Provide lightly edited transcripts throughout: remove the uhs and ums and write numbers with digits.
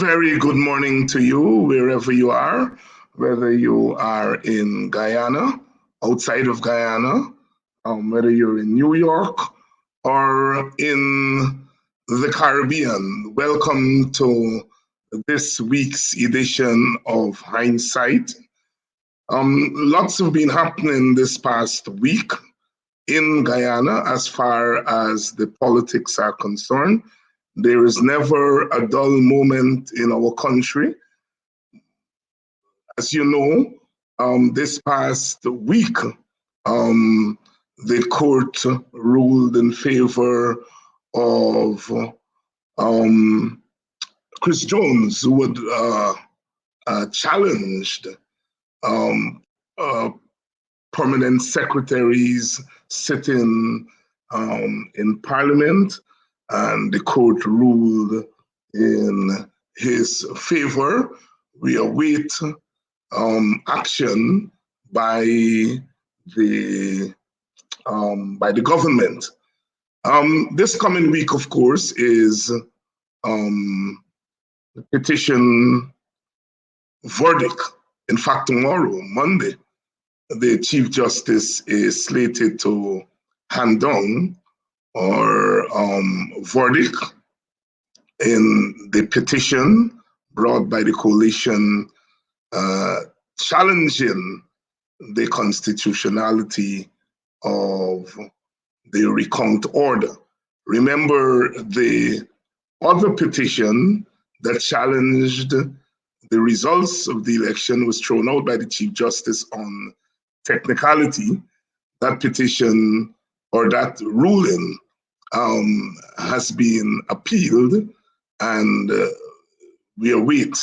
very good morning to you, wherever you are, whether you are in Guyana, outside of Guyana, whether you're in New York or in the Caribbean. Welcome to this week's edition of Hindsight. Lots have been happening this past week in Guyana as far as the politics are concerned. There is never a dull moment in our country. As you know, this past week, the court ruled in favor of Chris Jones, who had challenged permanent secretaries sitting in Parliament, and the court ruled in his favor. We await action by the government. This coming week, of course, is the petition verdict. In fact, tomorrow, Monday, the Chief Justice is slated to hand down or verdict in the petition brought by the coalition challenging the constitutionality of the recount order. Remember, the other petition that challenged the results of the election was thrown out by the Chief Justice on technicality. That petition or that ruling has been appealed, and we await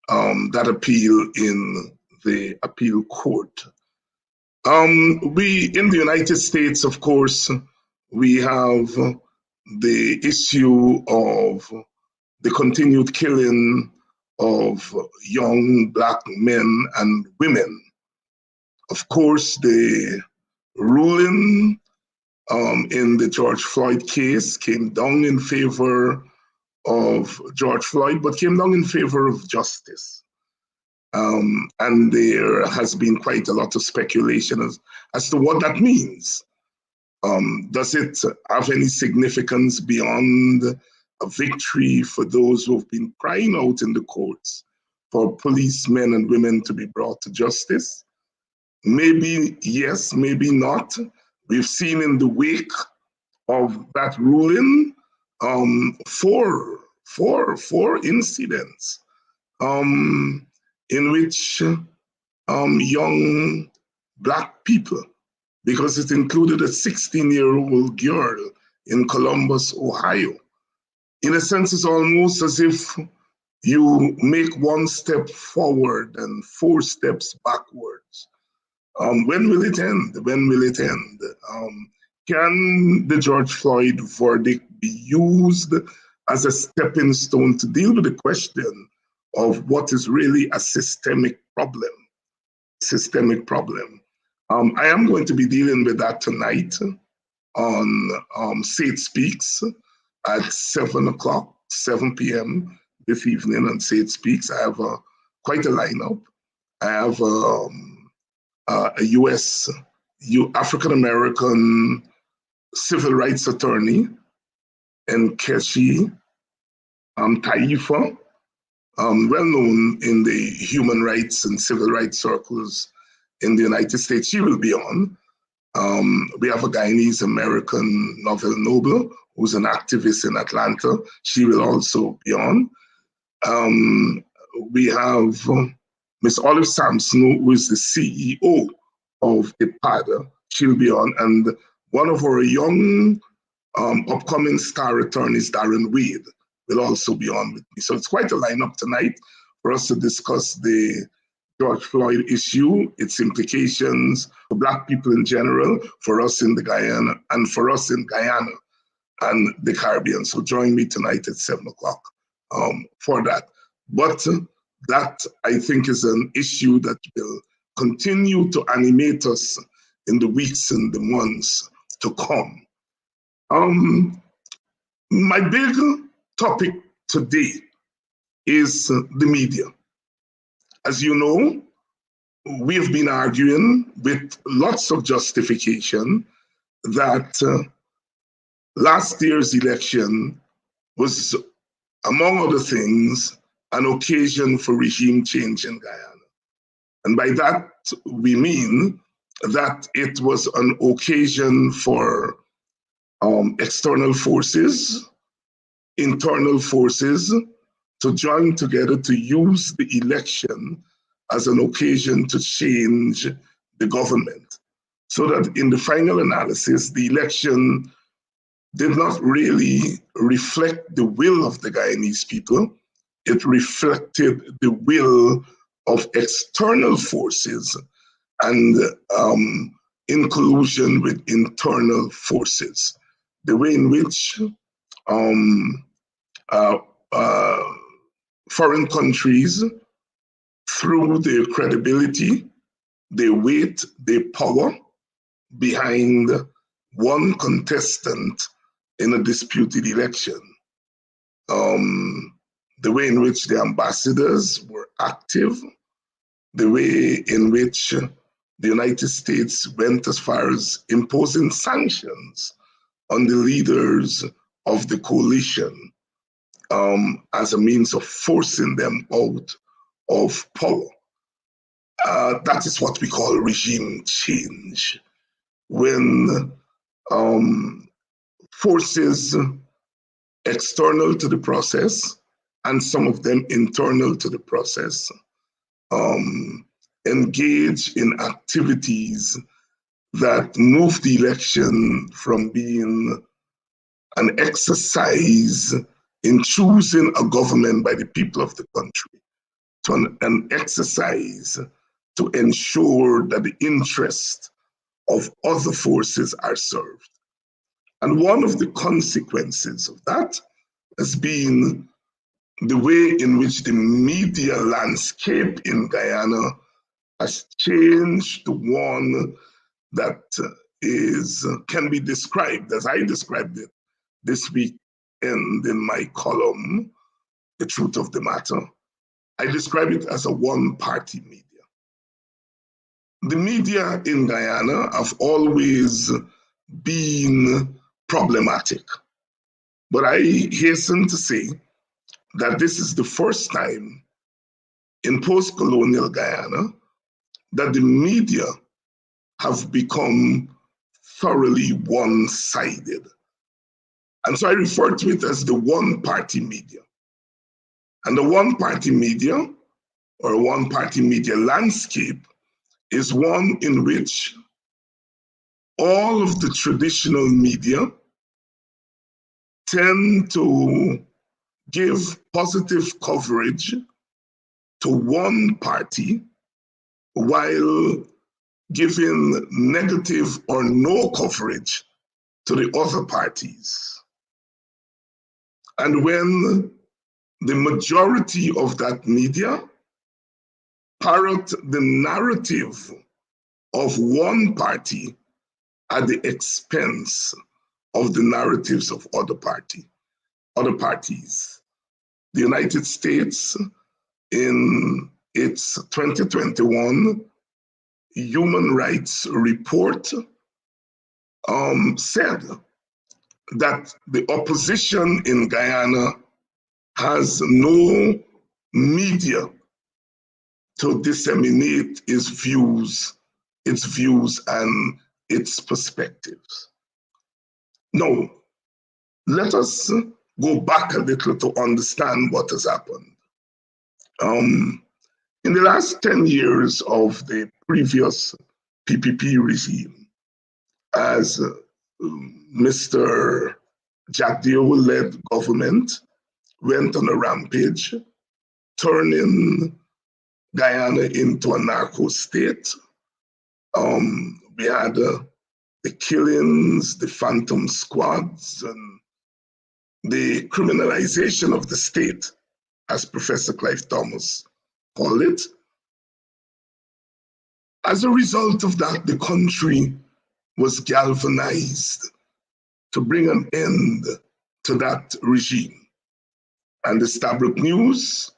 that appeal in the appeal court. We, in the United States, of course, we have the issue of the continued killing of young Black men and women. Of course, the ruling in the George Floyd case came down in favor of George Floyd, but came down in favor of justice. And there has been quite a lot of speculation as to what that means. Does it have any significance beyond a victory for those who have been crying out in the courts for policemen and women to be brought to justice? Maybe yes, maybe not. We've seen in the wake of that ruling four incidents in which young Black people, because it included a 16-year-old girl in Columbus, Ohio. In a sense, it's almost as if you make one step forward and 4 steps backwards. When will it end? When will it end? Can the George Floyd verdict be used as a stepping stone to deal with the question of what is really a systemic problem? I am going to be dealing with that tonight on Say It Speaks at 7 p.m. this evening on Say It Speaks. I have quite a lineup. I have a U.S. African-American civil rights attorney, Nkechi Taifa, well known in the human rights and civil rights circles in the United States. She will be on. We have a Guyanese American novel noble who's an activist in Atlanta. She will also be on. We have Miss Olive Sampson, who is the CEO of IPADA. She'll be on. And one of our young upcoming star attorneys, Darren Wade, will also be on with me. So it's quite a lineup tonight for us to discuss the George Floyd issue, its implications for Black people in general, for us in the Guyana, and for us in Guyana and the Caribbean. So join me tonight at 7 o'clock for that. But that, I think, is an issue that will continue to animate us in the weeks and the months to come. My big topic today is the media. As you know, we've been arguing with lots of justification that last year's election was, among other things, an occasion for regime change in Guyana. And by that, we mean that it was an occasion for external forces, internal forces to join together to use the election as an occasion to change the government. So that in the final analysis, the election did not really reflect the will of the Guyanese people. It reflected the will of external forces and in collusion with internal forces. The way in which foreign countries, through their credibility, their weight, their power behind one contestant in a disputed election, the way in which the ambassadors were active, the way in which the United States went as far as imposing sanctions on the leaders of the coalition as a means of forcing them out of power. That is what we call regime change. When forces external to the process, and some of them internal to the process, engage in activities that move the election from being an exercise in choosing a government by the people of the country to an exercise to ensure that the interests of other forces are served. And one of the consequences of that has been the way in which the media landscape in Guyana has changed to one that can be described, as I described it this week in my column, The Truth of the Matter. I describe it as a one-party media. The media in Guyana have always been problematic, but I hasten to say that this is the first time in post-colonial Guyana that the media have become thoroughly one-sided. And so I refer to it as the one-party media. And the one-party media, or one-party media landscape, is one in which all of the traditional media tend to give positive coverage to one party while giving negative or no coverage to the other parties. And when the majority of that media parrot the narrative of one party at the expense of the narratives of other parties. The United States, in its 2021 Human Rights Report, said that the opposition in Guyana has no media to disseminate its views and its perspectives. Now, let us go back a little to understand what has happened. In the last 10 years of the previous PPP regime, as Mr. Jack Deol-led government went on a rampage, turning Guyana into a narco state. We had the killings, the phantom squads, and the criminalization of the state, as Professor Clive Thomas called it. As a result of that, the country was galvanized to bring an end to that regime. And the Stabroek News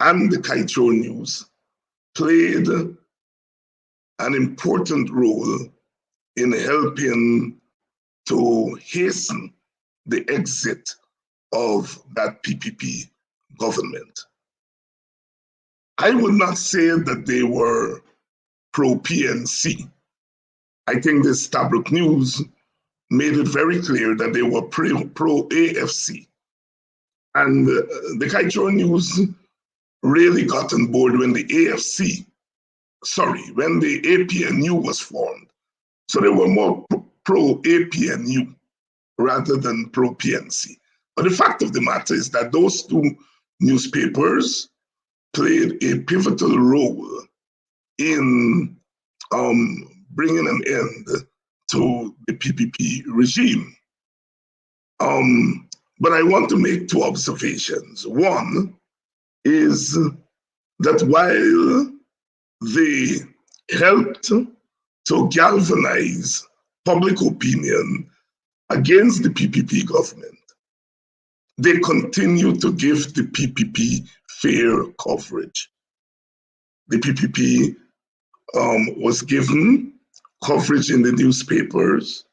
and the Kaieteur News played an important role in helping to hasten the exit of that PPP government. I would not say that they were pro-PNC. I think the Stabroek News made it very clear that they were pro-AFC. And the Kaieteur News really got on board when the when the APNU was formed. So they were more pro-APNU rather than pro-PNC. But the fact of the matter is that those two newspapers played a pivotal role in bringing an end to the PPP regime. But I want to make two observations. One is that while they helped to galvanize public opinion against the PPP government, they continue to give the PPP fair coverage. The PPP was given coverage in the newspapers.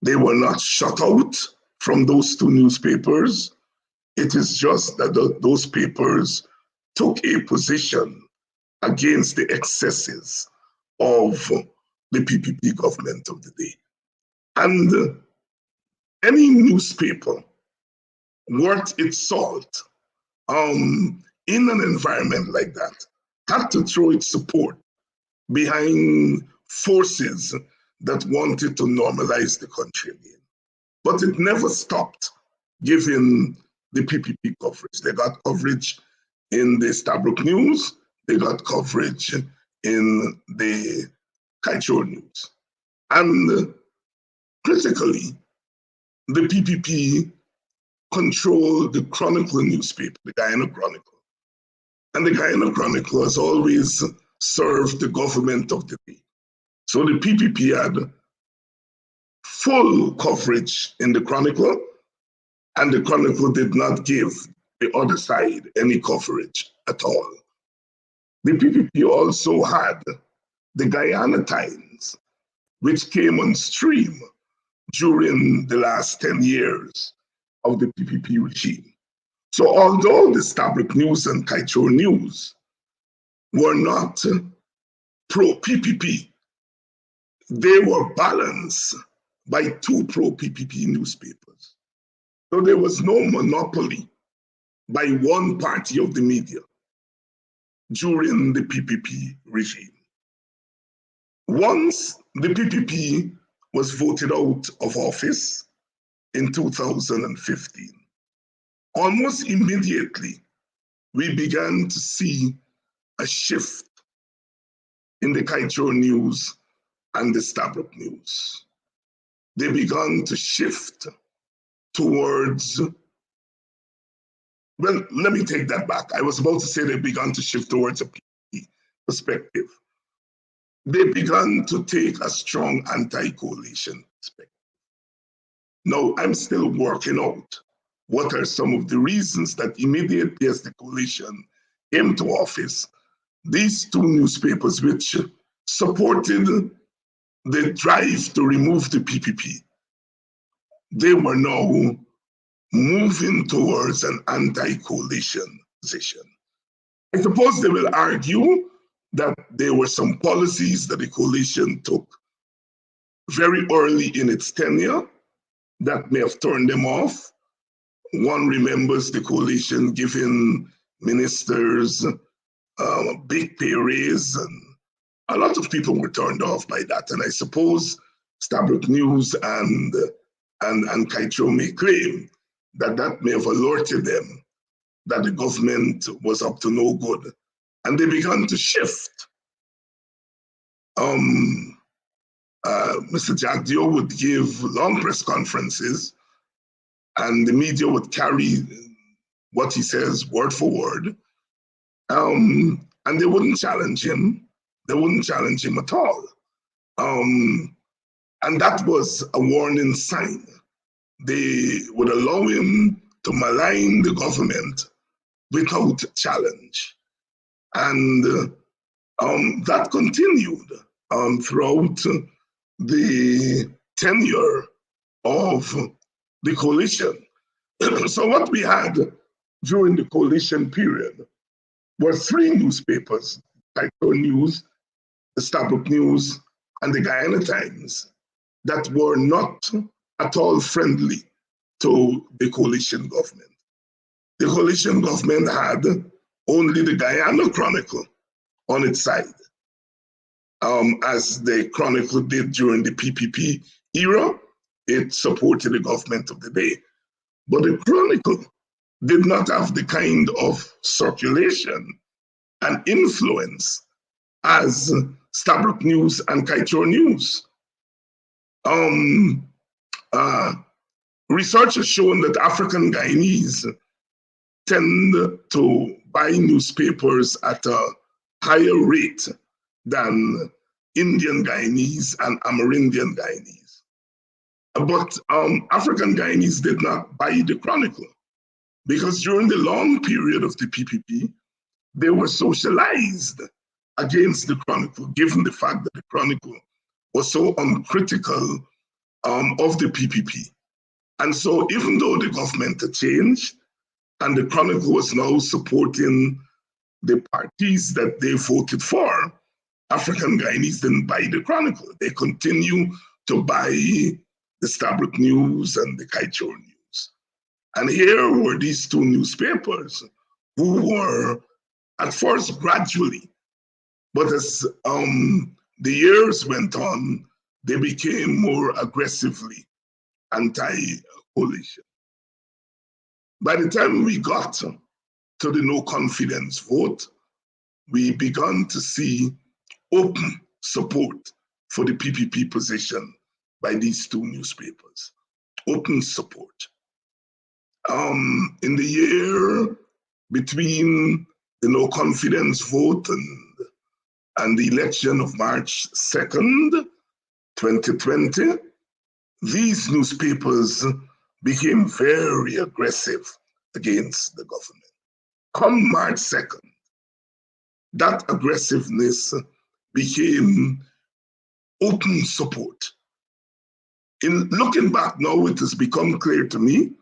They were not shut out from those two newspapers. It is just that those papers took a position against the excesses of the PPP government of the day. And any newspaper worth its salt in an environment like that had to throw its support behind forces that wanted to normalize the country again. But it never stopped giving the PPP coverage. They got coverage in the Stabroek News, they got coverage in the Kaieteur News. And critically, the PPP controlled the Chronicle newspaper, the Guyana Chronicle. And the Guyana Chronicle has always served the government of the day. So the PPP had full coverage in the Chronicle, and the Chronicle did not give the other side any coverage at all. The PPP also had the Guyana Times, which came on stream during the last 10 years of the PPP regime. So although the Stabroek News and Kaieteur News were not pro-PPP, they were balanced by two pro-PPP newspapers. So there was no monopoly by one party of the media during the PPP regime. Once the PPP was voted out of office in 2015, almost immediately we began to see a shift in the Kaieteur News and the Stabroek News. They began to shift towards, well, let me take that back. I was about to say they began to shift towards a PPP perspective. They began to take a strong anti-coalition perspective. Now, I'm still working out what are some of the reasons that immediately as the coalition came to office, these two newspapers which supported the drive to remove the PPP, they were now moving towards an anti-coalition position. I suppose they will argue that there were some policies that the coalition took very early in its tenure that may have turned them off. One remembers the coalition giving ministers big pay raise, and a lot of people were turned off by that. And I suppose Stabroek News and Kaieteur may claim that that may have alerted them that the government was up to no good. And they began to shift. Mr. Jagdeo would give long press conferences, and the media would carry what he says word for word, and they wouldn't challenge him. They wouldn't challenge him at all. And that was a warning sign. They would allow him to malign the government, without challenge. And that continued throughout the tenure of the coalition. So what we had during the coalition period were three newspapers, Kaito News, the Stabroek News, and the Guyana Times, that were not at all friendly to the coalition government. The coalition government had only the Guyana Chronicle on its side, as the Chronicle did during the PPP era. It supported the government of the day. But the Chronicle did not have the kind of circulation and influence as Stabroek News and Kaieteur News. Research has shown that African Guyanese tend to buy newspapers at a higher rate than Indian Guyanese and Amerindian Guyanese. But African Guyanese did not buy the Chronicle because during the long period of the PPP, they were socialized against the Chronicle, given the fact that the Chronicle was so uncritical of the PPP. And so even though the government had changed and the Chronicle was now supporting the parties that they voted for, African Guyanese didn't buy the Chronicle. They continue to buy the Stabroek News and the Kaieteur News. And here were these two newspapers who were at first gradually, but as the years went on, they became more aggressively anti-coalition. By the time we got to the no confidence vote, we began to see open support for the PPP position by these two newspapers. Open support. In the year between the no confidence vote and the election of March 2nd, 2020, these newspapers became very aggressive against the government. Come March 2nd, that aggressiveness became open support. In looking back now, it has become clear to me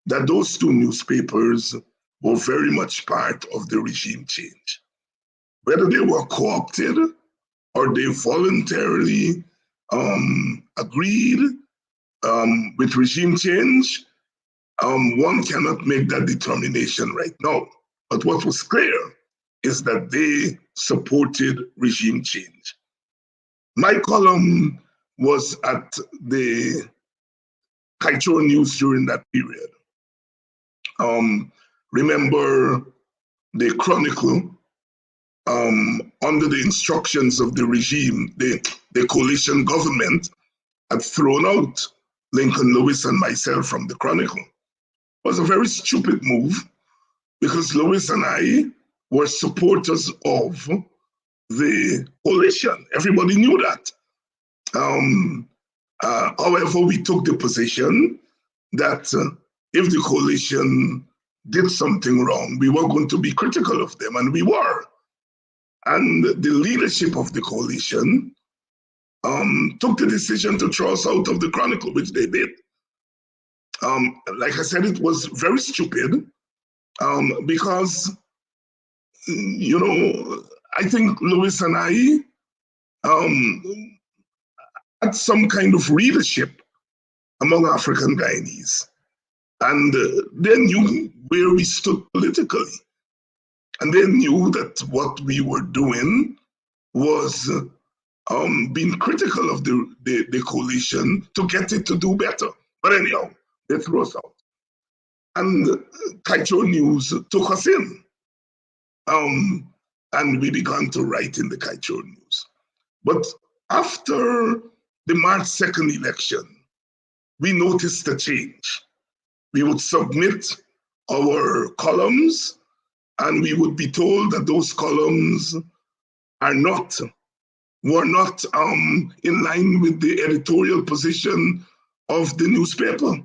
that those two newspapers were very much part of the regime change. Whether they were co-opted or they voluntarily agreed with regime change, one cannot make that determination right now. But what was clear is that they supported regime change. My column was at the Kaieteur News during that period. Remember, the Chronicle, under the instructions of the regime, the coalition government had thrown out Lincoln Lewis and myself from the Chronicle. It was a very stupid move because Lewis and I were supporters of the coalition. Everybody knew that. However, we took the position that if the coalition did something wrong, we were going to be critical of them, and we were. And the leadership of the coalition took the decision to throw us out of the Chronicle, which they did. Like I said, it was very stupid because, you know, I think Lewis and I had some kind of leadership among African Guyanese. And they knew where we stood politically. And they knew that what we were doing was being critical of the coalition to get it to do better. But anyhow, they threw us out. And Kaieteur News took us in. And we began to write in the Kaieteur News. But after the March 2nd election, we noticed a change. We would submit our columns and we would be told that those columns were not in line with the editorial position of the newspaper.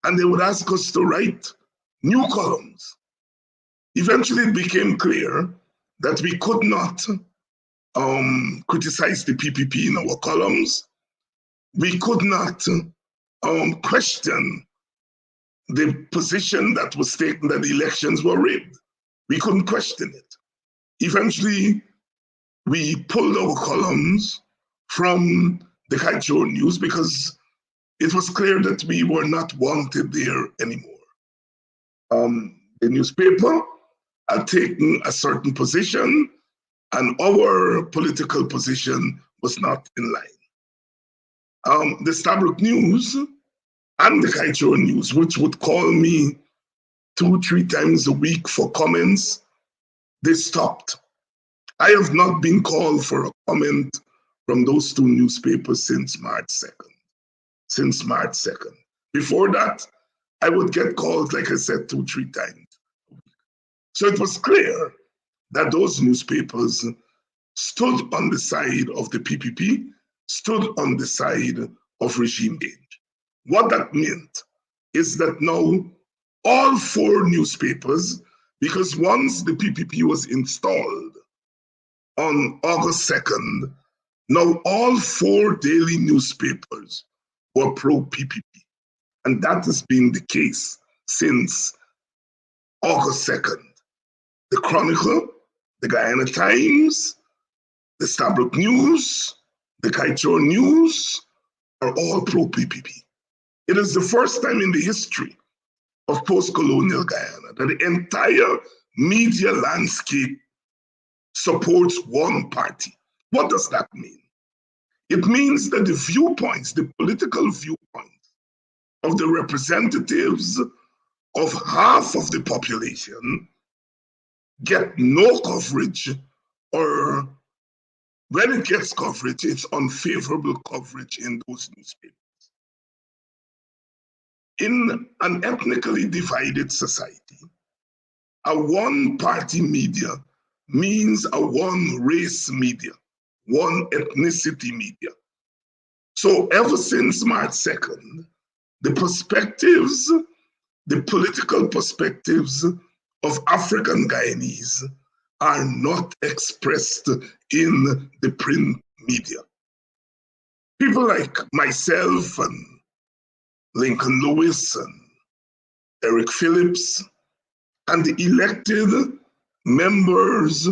And they would ask us to write new columns. Eventually, it became clear that we could not criticize the PPP in our columns. We could not question the position that was taken that the elections were rigged. We couldn't question it. Eventually, we pulled our columns from the Kaijor News because it was clear that we were not wanted there anymore. The newspaper had taken a certain position, and our political position was not in line. The Stabroek News and the Kaijor News, which would call me 2-3 times a week for comments, they stopped. I have not been called for a comment from those two newspapers since March 2nd. Before that, I would get calls, like I said, 2-3 times. So it was clear that those newspapers stood on the side of the PPP, stood on the side of regime change. What that meant is that now all 4 newspapers, because once the PPP was installed on August 2nd, now all 4 daily newspapers were pro-PPP. And that has been the case since August 2nd. The Chronicle, the Guyana Times, the Stabroek News, the Kaijor News are all pro-PPP. It is the first time in the history of post-colonial Guyana that the entire media landscape supports one party. What does that mean? It means that the viewpoints, the political viewpoints of the representatives of half of the population get no coverage, or when it gets coverage, it's unfavorable coverage in those newspapers. In an ethnically divided society, a one-party media means a one-race media, one ethnicity media. So ever since March 2nd, the perspectives, the political perspectives of African Guyanese are not expressed in the print media. People like myself and Lincoln Lewis and Eric Phillips and the elected members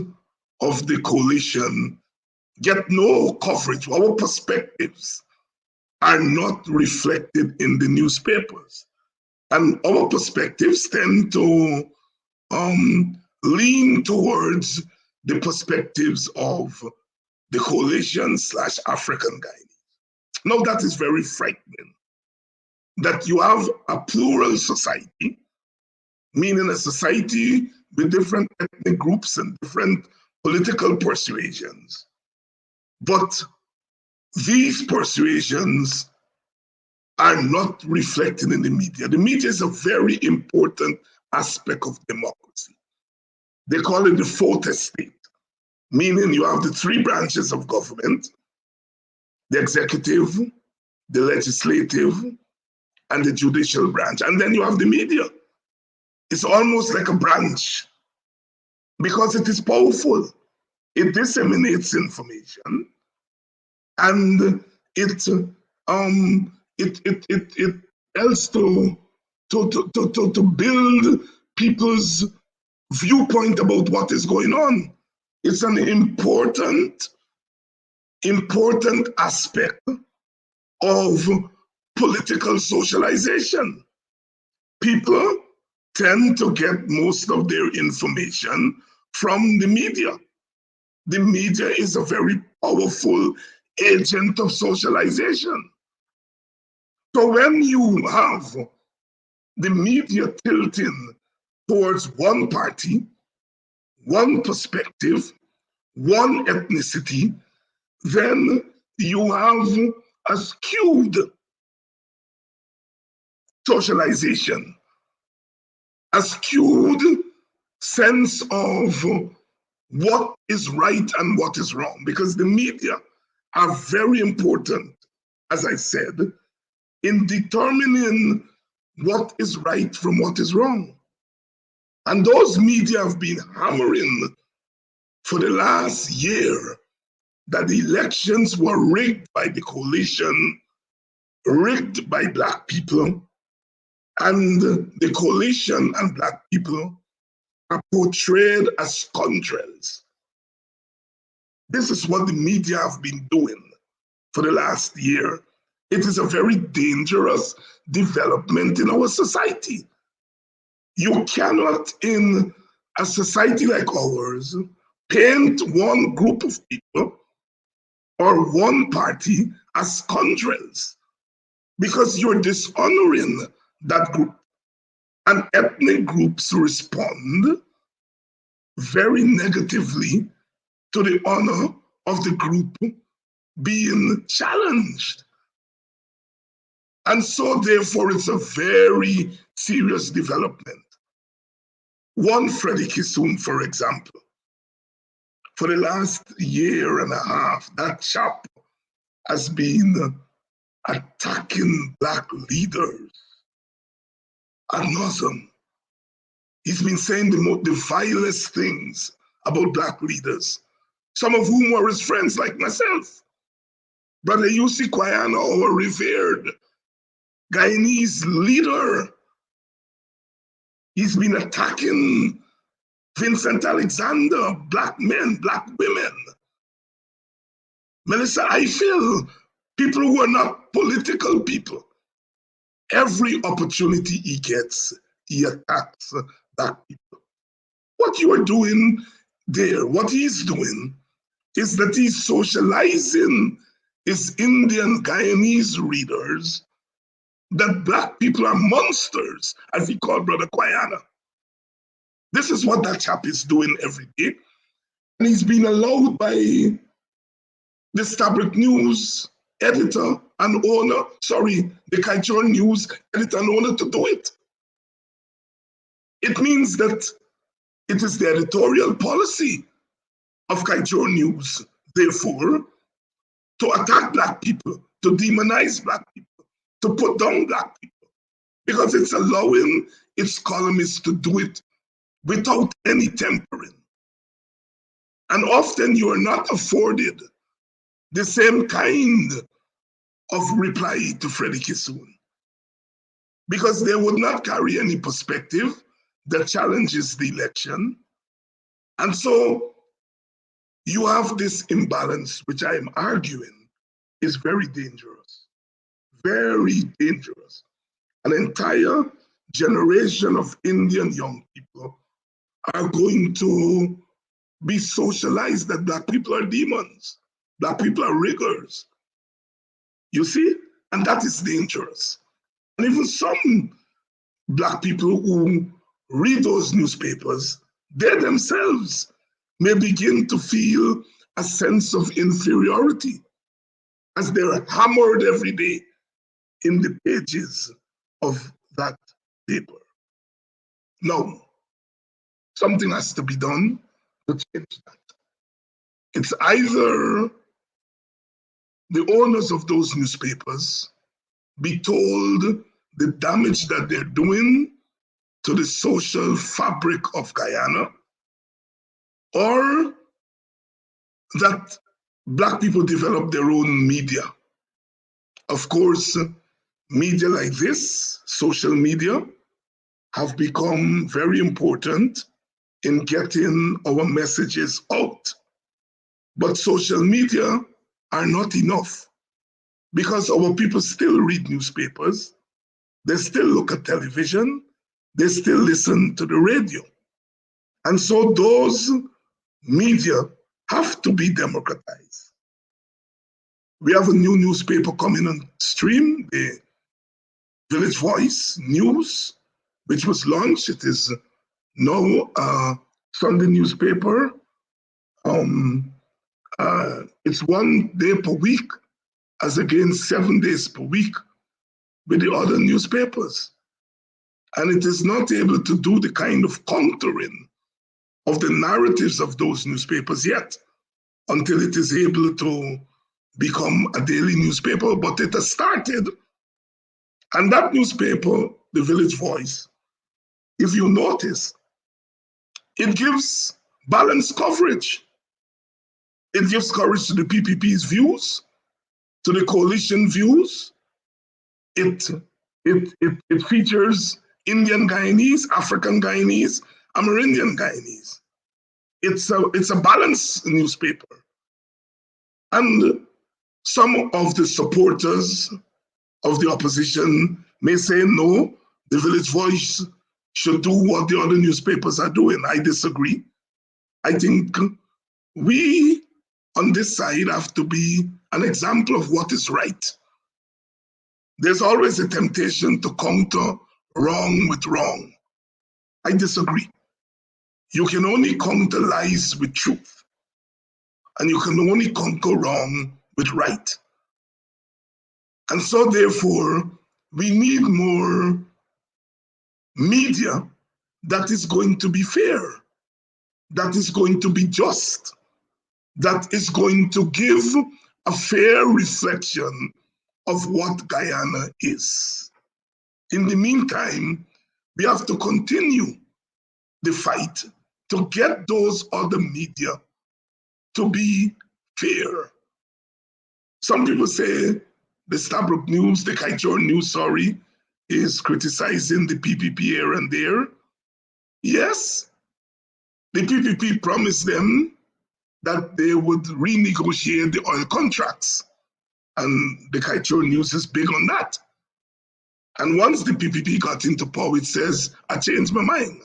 of the coalition get no coverage. Our perspectives are not reflected in the newspapers. And our perspectives tend to lean towards the perspectives of the coalition / African Guyanese. Now that is very frightening, that you have a plural society, meaning a society with different ethnic groups and different political persuasions. But these persuasions are not reflected in the media. The media is a very important aspect of democracy. They call it the fourth estate, meaning you have the 3 branches of government: the executive, the legislative, and the judicial branch. And then you have the media. It's almost like a branch because it is powerful. It disseminates information, and it helps to build people's viewpoint about what is going on. It's an important aspect of political socialization. People tend to get most of their information from the media. The media is a very powerful agent of socialization. So when you have the media tilting towards one party, one perspective, one ethnicity, then you have a skewed socialization, a skewed sense of what is right and what is wrong, because the media are very important, as I said, in determining what is right from what is wrong. And those media have been hammering for the last year that the elections were rigged by the coalition, rigged by Black people, and the coalition and Black people are portrayed as scoundrels. This is what the media have been doing for the last year. It is a very dangerous development in our society. You cannot, in a society like ours, paint one group of people or one party as scoundrels because you're dishonoring that group. And ethnic groups respond very negatively to the honor of the group being challenged. And so, therefore, it's a very serious development. One Freddie Kissoon, for example, for the last year and a half, that chap has been attacking Black leaders ad nauseam. He's been saying the vilest things about Black leaders, some of whom were his friends, like myself. Brother Yussi Guyana, our revered Guyanese leader, he's been attacking Vincent Alexander, Black men, Black women. Melissa, I feel people who are not political people, every opportunity he gets, he attacks Black people. What you are doing there, what he's doing, is that he's socializing his Indian Guyanese readers that Black people are monsters, as he called Brother Guyana. This is what that chap is doing every day. And he's been allowed by the Stabric News editor and owner, the Kajor News editor and owner to do it. It means that it is the editorial policy of Kajor News, therefore, to attack Black people, to demonize Black people, to put down Black people, because it's allowing its columnists to do it without any tempering. And often you are not afforded the same kind of reply to Freddie Kissoon, because they would not carry any perspective that challenges the election. And so you have this imbalance, which I am arguing is very dangerous, very dangerous. An entire generation of Indian young people are going to be socialized that Black people are demons, Black people are riggers. You see? And that is dangerous. And even some Black people who read those newspapers, they themselves may begin to feel a sense of inferiority as they're hammered every day in the pages of that paper. Now, something has to be done to change that. It's either the owners of those newspapers be told the damage that they're doing to the social fabric of Guyana, or that Black people develop their own media. Of course, media like this, social media, have become very important in getting our messages out. But social media are not enough, because our people still read newspapers, they still look at television, they still listen to the radio. And so those media have to be democratized. We have a new newspaper coming on stream, the Village Voice News, which was launched. It is now a Sunday newspaper. It's 1 day per week, as against 7 days per week with the other newspapers. And it is not able to do the kind of countering of the narratives of those newspapers yet, until it is able to become a daily newspaper, but it has started. And that newspaper, the Village Voice, if you notice, It gives balanced coverage. It gives coverage to the PPP's views, to the coalition views. It features Indian Guyanese, African Guyanese, Amerindian Guyanese. It's a balanced newspaper. And some of the supporters of the opposition may say, no, the Village Voice should do what the other newspapers are doing. I disagree. I think we on this side have to be an example of what is right. There's always a temptation to counter wrong with wrong. I disagree. You can only counter lies with truth, and you can only conquer wrong with right. And so therefore, we need more media that is going to be fair, that is going to be just, that is going to give a fair reflection of what Guyana is. In the meantime, we have to continue the fight to get those other media to be fair. Some people say the Stabroek News, the Kaichor News, sorry, is criticizing the PPP here and there. Yes, the PPP promised them that they would renegotiate the oil contracts. And the Kaichor News is big on that. And once the PPP got into power, it says, I changed my mind.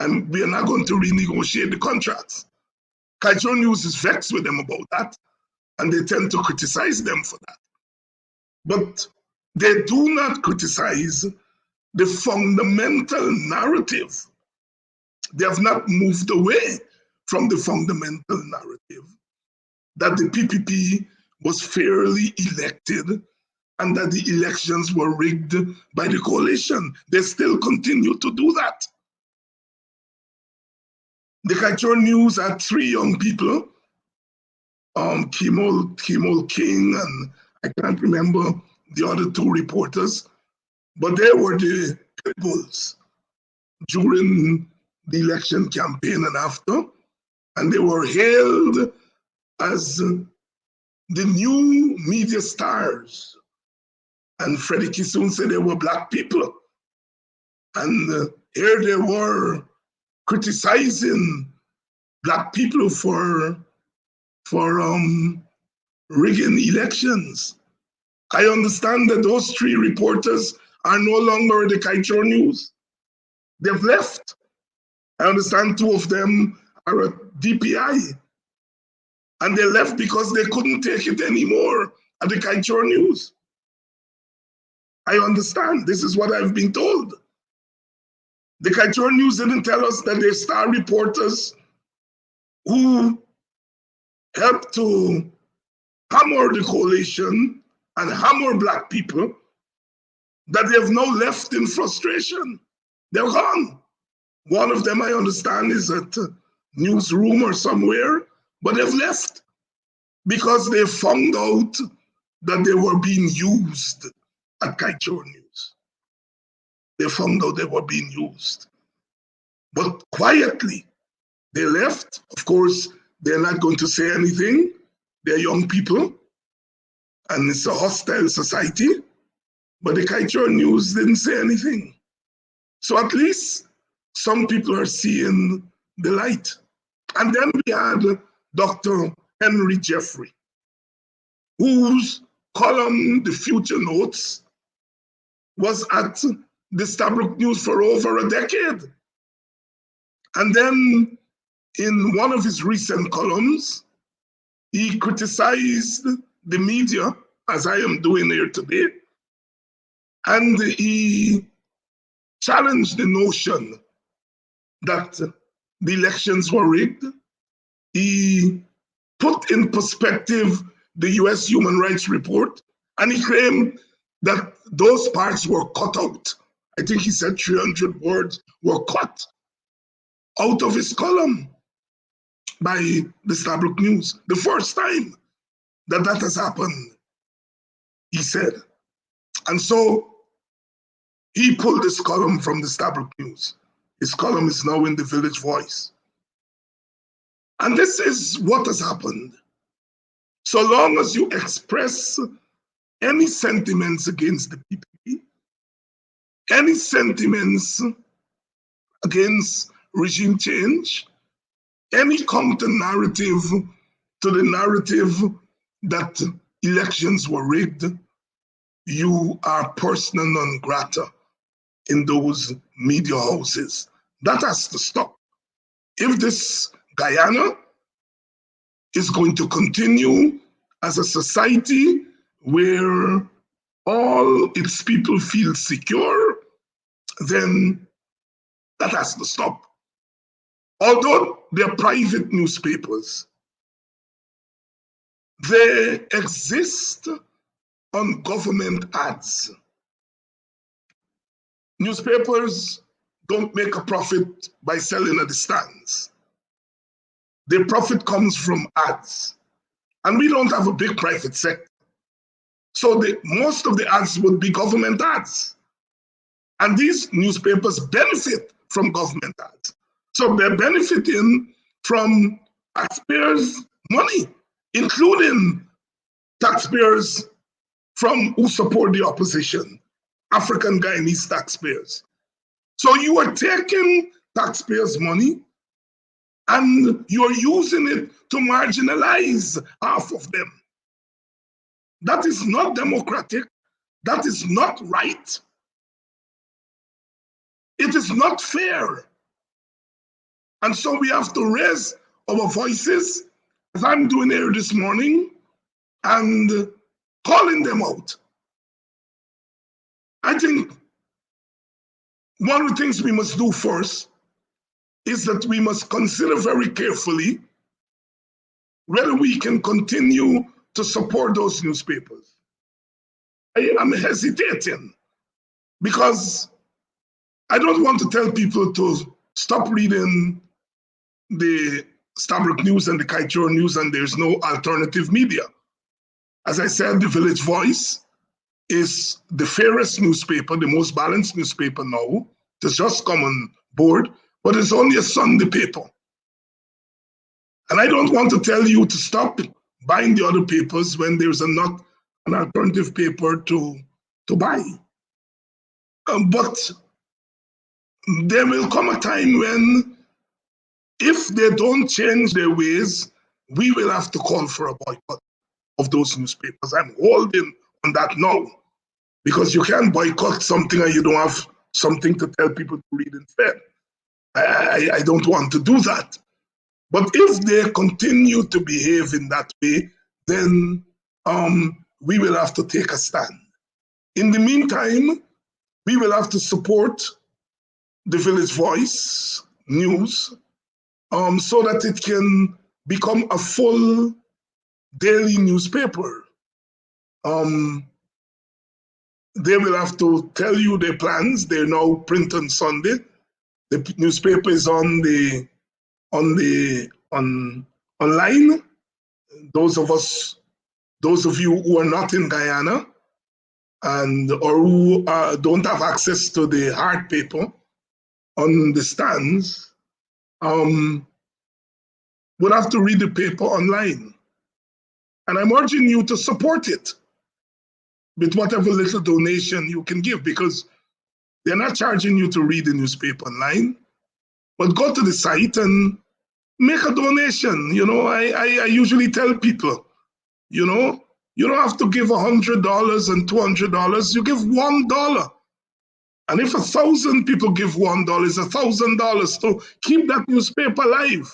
And we are not going to renegotiate the contracts. Kaichor News is vexed with them about that. And they tend to criticize them for that. But they do not criticize the fundamental narrative. They have not moved away from the fundamental narrative that the PPP was fairly elected and that the elections were rigged by the coalition. They still continue to do that. The Kaichor News had 3 young people, Kimol King, and I can't remember the other 2 reporters, but they were the pit bulls during the election campaign and after, and they were hailed as the new media stars. And Freddie Kissoon said they were Black people. And here they were criticizing Black people for rigging elections. I understand that those 3 reporters are no longer at the Kaichor News. They've left. I understand 2 of them are at DPI. And they left because they couldn't take it anymore at the Kaichor News. I understand. This is what I've been told. The Kaichor News didn't tell us that they're star reporters who helped to hammer the coalition and hammer Black people, that they have now left in frustration. They're gone. One of them, I understand, is at a newsroom or somewhere, but they've left because they found out that they were being used at Kaichor News. They found out they were being used. But quietly, they left. Of course, they're not going to say anything. They're young people, and it's a hostile society. But the Kaichor News didn't say anything. So at least some people are seeing the light. And then we had Dr. Henry Jeffrey, whose column, The Future Notes, was at the Stabroek News for over a decade. And then in one of his recent columns, he criticized the media, as I am doing here today, and he challenged the notion that the elections were rigged. He put in perspective the US Human Rights Report, and he claimed that those parts were cut out. I think he said 300 words were cut out of his column by the Stabroek News. The first time that that has happened, he said. And so he pulled this column from the Stabroek News. His column is now in the Village Voice. And this is what has happened. So long as you express any sentiments against the PPP, any sentiments against regime change, any counter narrative to the narrative that elections were rigged, you are persona non grata in those media houses. That has to stop. If this Guyana is going to continue as a society where all its people feel secure, then that has to stop. Although they're private newspapers, they exist on government ads. Newspapers don't make a profit by selling at the stands. Their profit comes from ads. And we don't have a big private sector. So most of the ads would be government ads. And these newspapers benefit from government ads. So they're benefiting from taxpayers' money, including taxpayers from who support the opposition, African Guyanese taxpayers. So you are taking taxpayers' money and you're using it to marginalize half of them. That is not democratic. That is not right. It is not fair. And so we have to raise our voices, as I'm doing here this morning, and calling them out. I think one of the things we must do first is that we must consider very carefully whether we can continue to support those newspapers. I am hesitating because I don't want to tell people to stop reading the Stabroek News and the Kaieteur News and there's no alternative media. As I said, the Village Voice is the fairest newspaper, the most balanced newspaper now. It's just come on board, but it's only a Sunday paper. And I don't want to tell you to stop buying the other papers when there's not an alternative paper to buy. But there will come a time when, if they don't change their ways, we will have to call for a boycott of those newspapers. I'm holding on that now, because you can't boycott something and you don't have something to tell people to read instead. I don't want to do that. But if they continue to behave in that way, then we will have to take a stand. In the meantime, we will have to support the Village Voice News so that it can become a full daily newspaper. They will have to tell you their plans. They're now print on Sunday. The newspaper is online. Those of you who are not in Guyana and or who don't have access to the hard paper on the stands would have to read the paper online. And I'm urging you to support it with whatever little donation you can give, because they're not charging you to read the newspaper online, but go to the site and make a donation. You know, I usually tell people, you know, you don't have to give $100 and $200. You give $1. And if 1,000 people give $1, it's $1,000 to keep that newspaper alive.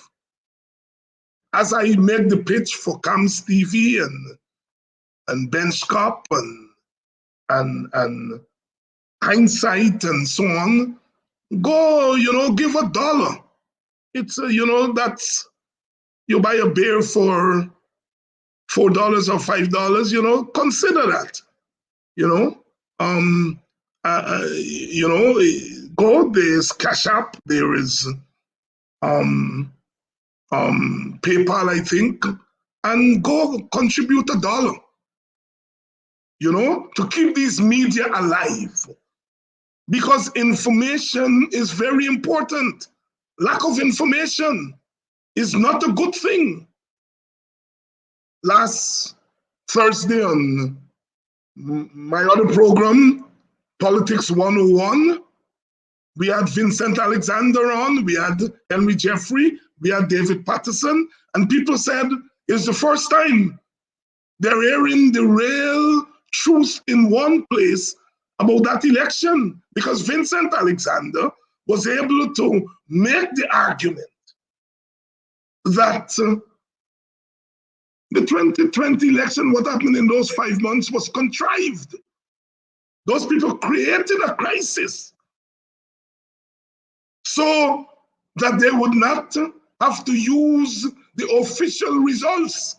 As I make the pitch for CAMS TV and Bench Cup and Hindsight and so on, go, you know, give $1. It's, you know, that's, you buy a beer for $4 or $5, you know, consider that, you know. You know, go, there's Cash App, there is PayPal, I think, and go contribute $1, you know, to keep these media alive. because information is very important. Lack of information is not a good thing. Last Thursday on my other program, Politics 101, we had Vincent Alexander on, we had Henry Jeffrey, we had David Patterson, and people said it's the first time they're hearing the real truth in one place about that election, because Vincent Alexander was able to make the argument that the 2020 election, what happened in those 5 months was contrived. Those people created a crisis so that they would not have to use the official results,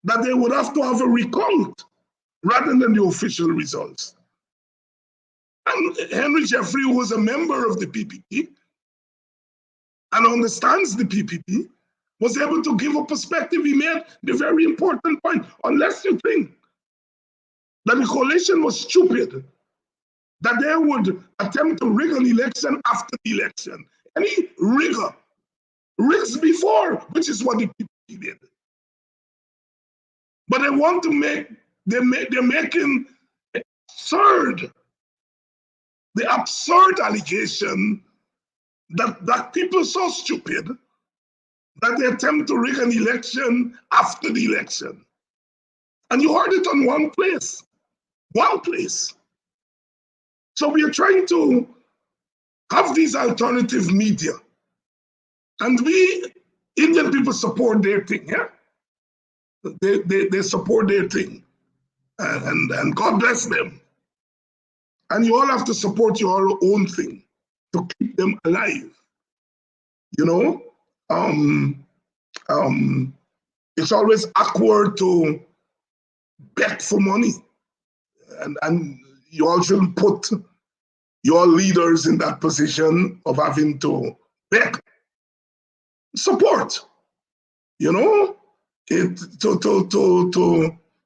that they would have to have a recount rather than the official results. And Henry Jeffrey, who was a member of the PPP and understands the PPP, was able to give a perspective. He made the very important point: unless you think that the coalition was stupid, that they would attempt to rig an election after the election. Any rigs before, which is what the PPP did. But they want to they're making the absurd allegation that people are so stupid that they attempt to rig an election after the election. And you heard it on one place. So we are trying to have these alternative media. And we, Indian people, support their thing, yeah? They support their thing. And God bless them. And you all have to support your own thing to keep them alive. You know, it's always awkward to beg for money, and you all shouldn't put your leaders in that position of having to beg. Support, you know, to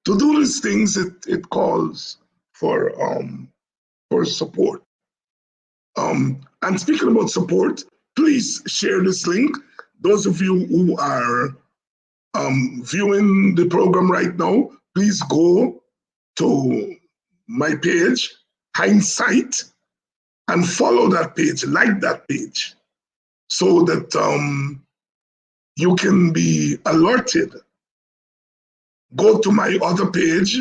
do these things, it calls for support. And speaking about support, please share this link. Those of you who are viewing the program right now, please go to my page, Hindsight, and follow that page, like that page, so that you can be alerted. Go to my other page,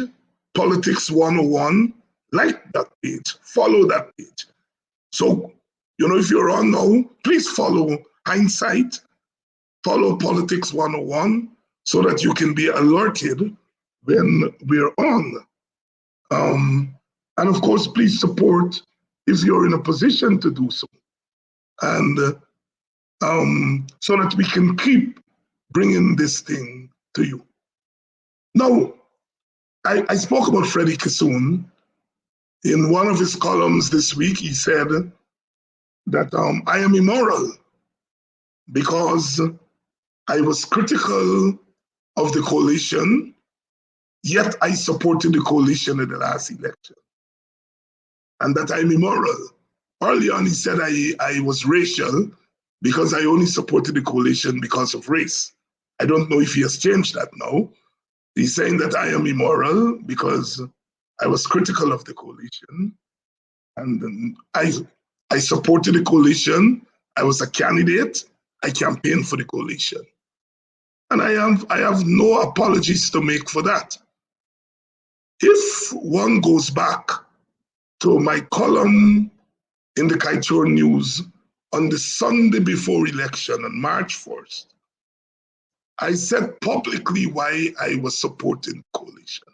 Politics 101, like that page, follow that page. So, you know, if you're on now, please follow Hindsight, follow Politics 101, so that you can be alerted when we're on. And of course, please support if you're in a position to do so. And so that we can keep bringing this thing to you. Now, I spoke about Freddie Kissoon. In one of his columns this week, he said that I am immoral because I was critical of the coalition, yet I supported the coalition in the last election, and that I'm immoral. Early on, he said I was racial because I only supported the coalition because of race. I don't know if he has changed that now. He's saying that I am immoral because I was critical of the coalition, and I supported the coalition. I was a candidate. I campaigned for the coalition. And I have no apologies to make for that. If one goes back to my column in the Kaieteur News on the Sunday before election on March 1st, I said publicly why I was supporting the coalition.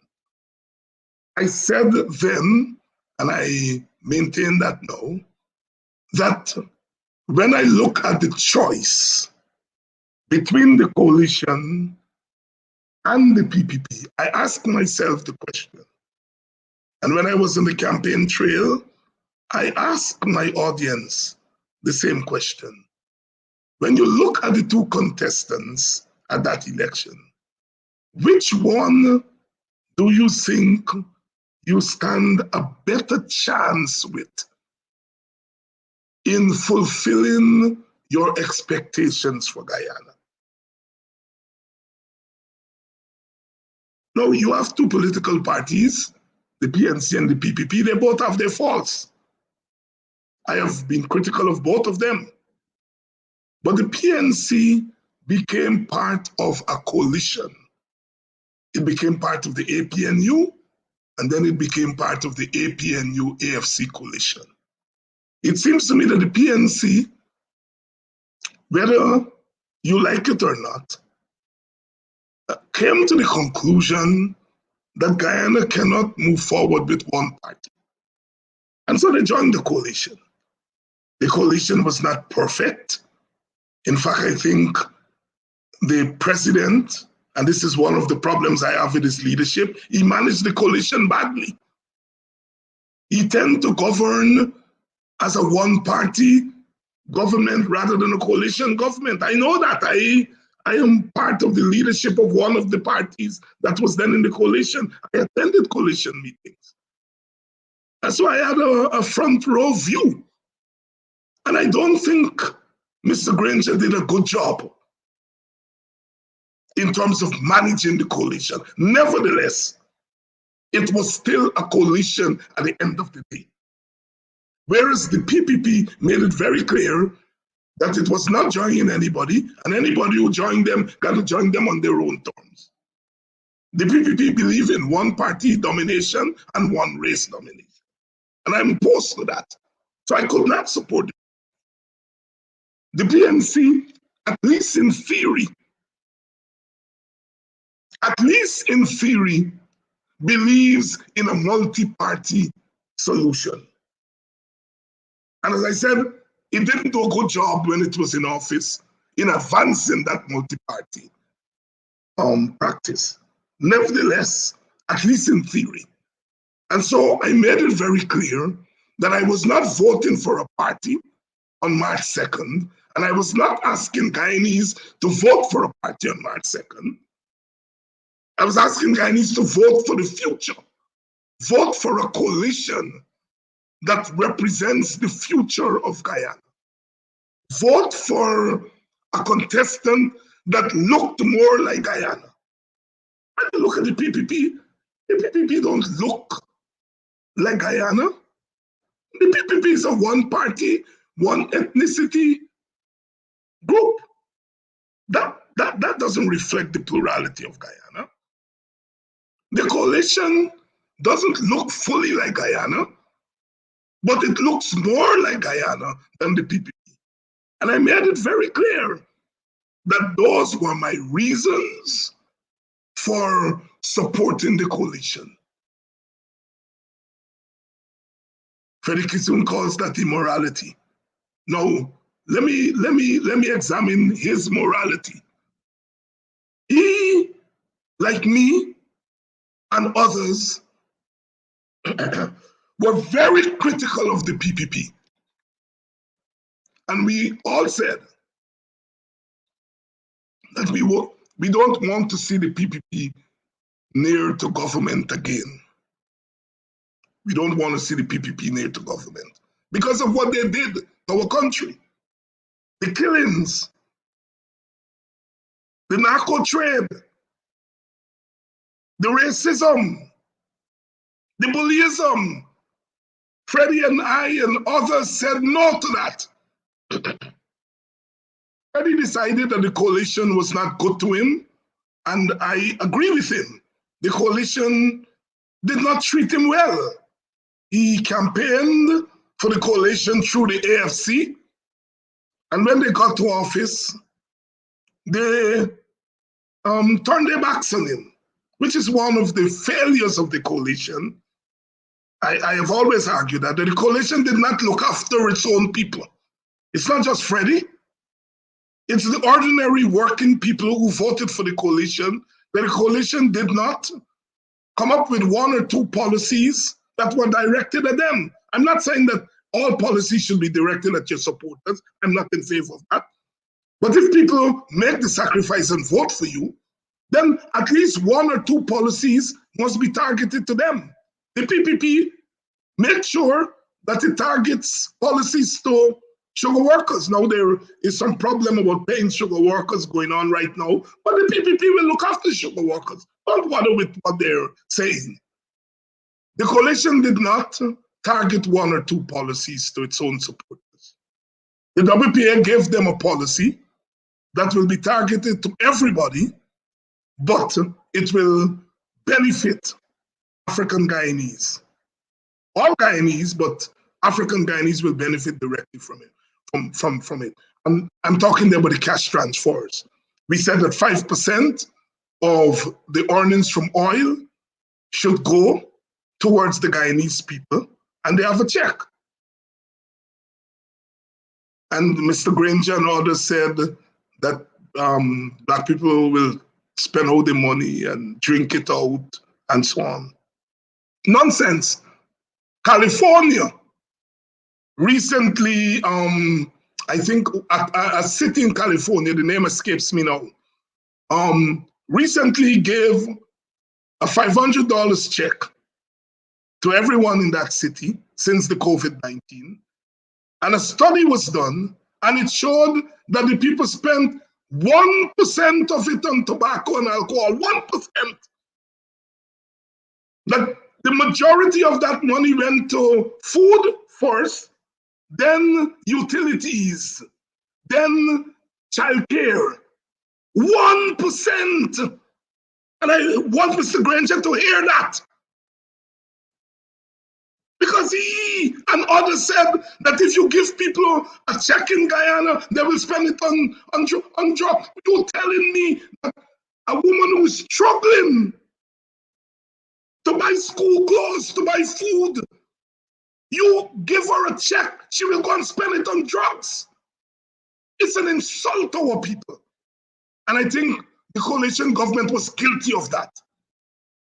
I said then, and I maintain that now, that when I look at the choice between the coalition and the PPP, I ask myself the question. And when I was on the campaign trail, I asked my audience the same question. When you look at the two contestants at that election, which one do you think you stand a better chance with in fulfilling your expectations for Guyana. Now, you have two political parties, the PNC and the PPP. They both have their faults. I have been critical of both of them. But the PNC became part of a coalition. It became part of the APNU, and then it became part of the APNU AFC coalition. It seems to me that the PNC, whether you like it or not, came to the conclusion that Guyana cannot move forward with one party. And so they joined the coalition. The coalition was not perfect. In fact, I think the president, and this is one of the problems I have with his leadership, he managed the coalition badly. He tended to govern as a one-party government rather than a coalition government. I know that. I am part of the leadership of one of the parties that was then in the coalition. I attended coalition meetings. And so I had a front row view. And I don't think Mr. Granger did a good job in terms of managing the coalition. Nevertheless, it was still a coalition at the end of the day. Whereas the PPP made it very clear that it was not joining anybody, and anybody who joined them got to join them on their own terms. The PPP believe in one party domination and one race domination. And I'm opposed to that. So I could not support it. The PNC, at least in theory, believes in a multi-party solution. And as I said, it didn't do a good job when it was in office in advancing that multi-party practice. Nevertheless, at least in theory. And so I made it very clear that I was not voting for a party on March 2nd, and I was not asking Guyanese to vote for a party on March 2nd. I was asking Guyanese to vote for the future, vote for a coalition that represents the future of Guyana. Vote for a contestant that looked more like Guyana. When you look at the PPP don't look like Guyana. The PPP is a one party, one ethnicity group. That doesn't reflect the plurality of Guyana. The coalition doesn't look fully like Guyana, but it looks more like Guyana than the PPP. And I made it very clear that those were my reasons for supporting the coalition. Freddie Kitsun calls that immorality. No, let me examine his morality. He, like me and others, were very critical of the PPP. And we all said that we don't want to see the PPP near to government again. We don't want to see the PPP near to government because of what they did to our country. The killings, the narco trade, the racism, the bullyism. Freddie and I and others said no to that. Freddie decided that the coalition was not good to him, and I agree with him. The coalition did not treat him well. He campaigned for the coalition through the AFC, and when they got to office, they turned their backs on him, which is one of the failures of the coalition. I have always argued that the coalition did not look after its own people. It's not just Freddie. It's the ordinary working people who voted for the coalition. The coalition did not come up with one or two policies that were directed at them. I'm not saying that all policies should be directed at your supporters. I'm not in favor of that. But if people make the sacrifice and vote for you, then at least one or two policies must be targeted to them. the PPP make sure that it targets policies to sugar workers. Now there is some problem about paying sugar workers going on right now, but the PPP will look after sugar workers. Don't bother with what they're saying. The coalition did not target one or two policies to its own supporters. The WPA gave them a policy that will be targeted to everybody, but it will benefit African Guyanese. All Guyanese, but African Guyanese will benefit directly from it. From it. I'm talking there about the cash transfers. We said that 5% of the earnings from oil should go towards the Guyanese people, and they have a check. And Mr. Granger and others said that Black people will spend all the money and drink it out and so on. Nonsense. California recently, I think a city in California, the name escapes me now, recently gave a $500 check to everyone in that city since the COVID-19. And a study was done, and it showed that the people spent 1% of it on tobacco and alcohol, 1%. That the majority of that money went to food first, then utilities, then childcare. 1%. And I want Mr. Granger to hear that. Because he and others said that if you give people a check in Guyana, they will spend it on drugs. You're telling me that a woman who is struggling to buy school clothes, to buy food, you give her a check, she will go and spend it on drugs. It's an insult to our people. And I think the coalition government was guilty of that.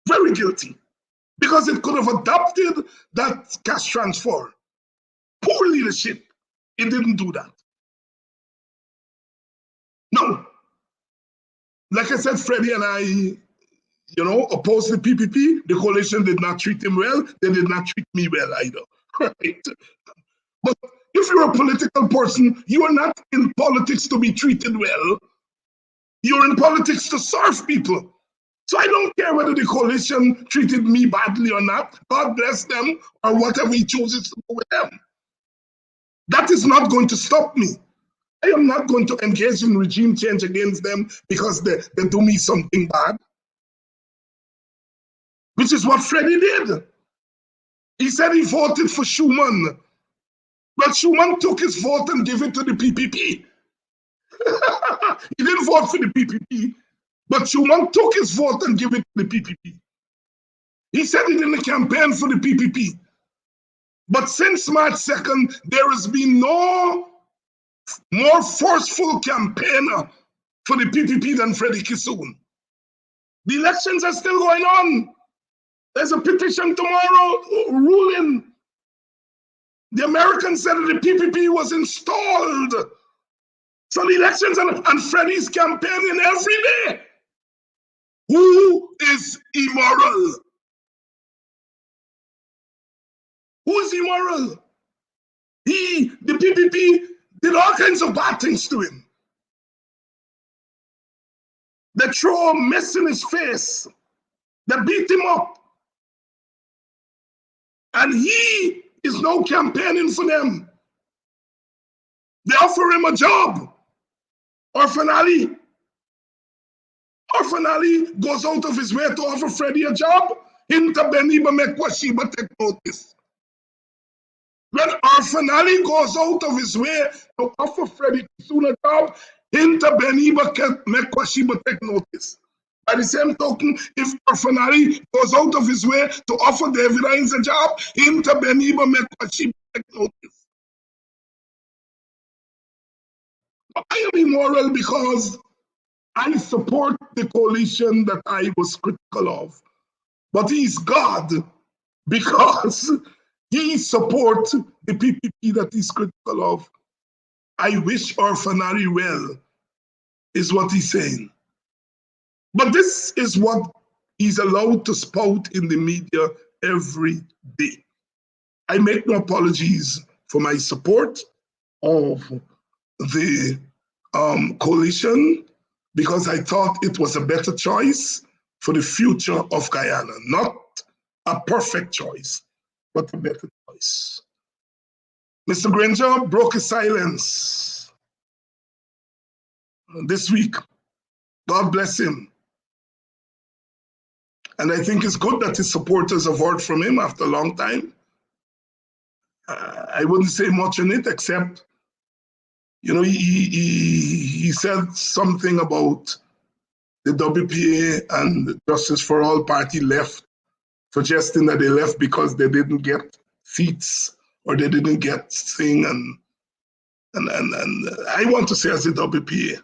Very guilty. Because it could have adopted that cash transfer. Poor leadership. It didn't do that. No. Like I said, Freddie and I, opposed the PPP. The coalition did not treat him well. They did not treat me well either. Right? But if you're a political person, you are not in politics to be treated well. You're in politics to serve people. So I don't care whether the coalition treated me badly or not. God bless them, or whatever he chooses to do with them. That is not going to stop me. I am not going to engage in regime change against them because they do me something bad. Which is what Freddie did. He said he voted for Schuman. But Schuman took his vote and gave it to the PPP. He didn't vote for the PPP. But Schuman took his vote and gave it to the PPP. He said he didn't campaign for the PPP. But since March 2nd, there has been no more forceful campaigner for the PPP than Freddie Kissoon. The elections are still going on. There's a petition tomorrow ruling. The Americans said that the PPP was installed. So the elections and Freddie's campaigning every day. Who is immoral? Who is immoral? The PPP did all kinds of bad things to him. They throw a mess in his face. They beat him up. And he is now campaigning for them. They offer him a job. Orphan Ali goes out of his way to offer Freddie a job. Hinta Beniba Mekwashiba take notice. When Orphan Ali goes out of his way to offer Freddie Kissoon a job, Hinta Beniba Mekwashiba take notice. By the same token, if Orphan Ali goes out of his way to offer David Hinds a job, Hinta Beniba Mekwashiba take notice. I am immoral because I support the coalition that I was critical of. But he's God because he supports the PPP that he's critical of. I wish Orphan Ali well, is what he's saying. But this is what he's allowed to spout in the media every day. I make no apologies for my support of the coalition because I thought it was a better choice for the future of Guyana. Not a perfect choice, but a better choice. Mr. Granger broke his silence this week. God bless him. And I think it's good that his supporters have heard from him after a long time. I wouldn't say much on it except, he said something about the WPA and the Justice for All party left, suggesting that they left because they didn't get seats or they didn't get thing. And I want to say as a WPA,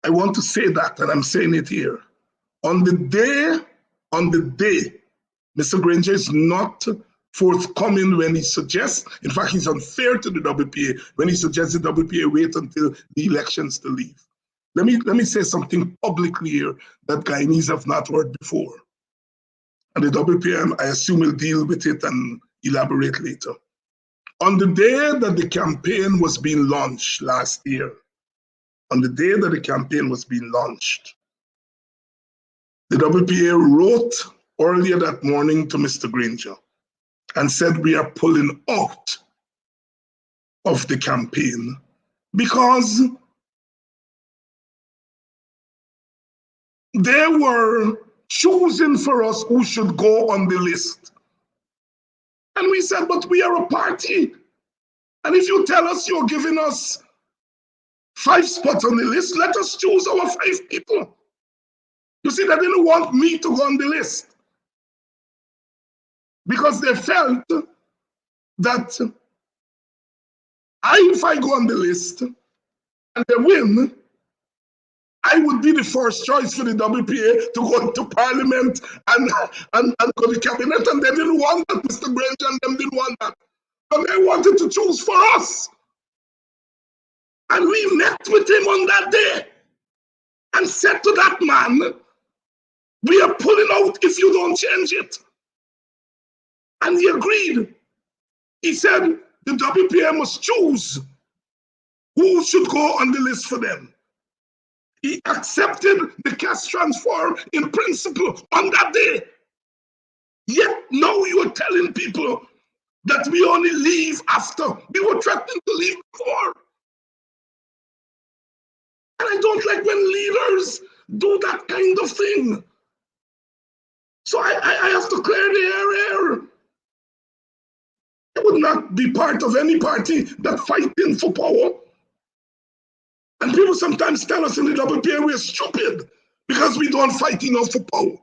I want to say that, and I'm saying it here. On the day, Mr. Granger is not forthcoming when he suggests, in fact, he's unfair to the WPA when he suggests the WPA wait until the elections to leave. Let me say something publicly here that Guyanese have not heard before. And the WPA, I assume, will deal with it and elaborate later. On the day that the campaign was being launched last year, on the day that the campaign was being launched, the WPA wrote earlier that morning to Mr. Granger and said, we are pulling out of the campaign because they were choosing for us who should go on the list. And we said, but we are a party. And if you tell us you're giving us 5 spots on the list, let us choose our 5 people. You see, they didn't want me to go on the list because they felt that if I go on the list and they win, I would be the first choice for the WPA to go to Parliament and go to Cabinet, and they didn't want that. Mr. Granger and them didn't want that. But they wanted to choose for us. And we met with him on that day and said to that man, we are pulling out if you don't change it. And he agreed. He said the WPA must choose who should go on the list for them. He accepted the cash transfer in principle on that day. Yet now you are telling people that we only leave after. We were threatening to leave before. And I don't like when leaders do that kind of thing. So I have to clear the air here. I would not be part of any party that fighting for power. And people sometimes tell us in the WPA we're stupid because we don't fight enough for power.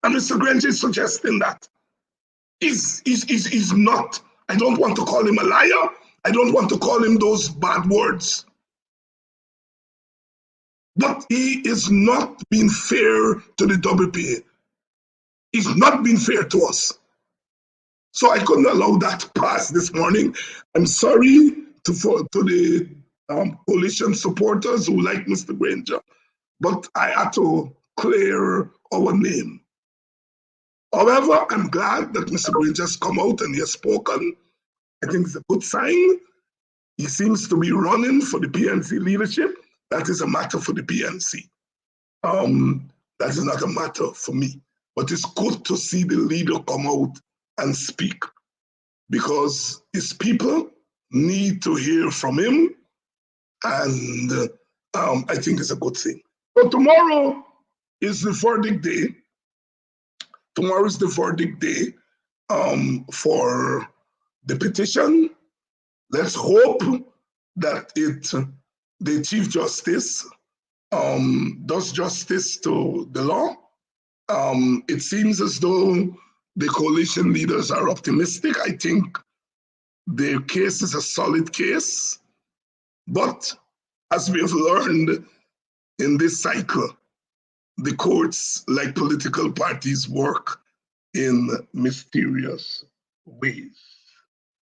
And Mr. Granger is suggesting that. He's not. I don't want to call him a liar. I don't want to call him those bad words. But he is not being fair to the WPA. He's not being fair to us. So I couldn't allow that to pass this morning. I'm sorry to the coalition supporters who like Mr. Granger, but I had to clear our name. However, I'm glad that Mr. Granger has come out and he has spoken. I think it's a good sign. He seems to be running for the PNC leadership. That is a matter for the PNC. That is not a matter for me. But it's good to see the leader come out and speak because his people need to hear from him, and I think it's a good thing. So tomorrow is the verdict day. Tomorrow is the verdict day for the petition. Let's hope that the Chief Justice does justice to the law. It seems as though the coalition leaders are optimistic. I think their case is a solid case. But as we have learned in this cycle, the courts, like political parties, work in mysterious ways.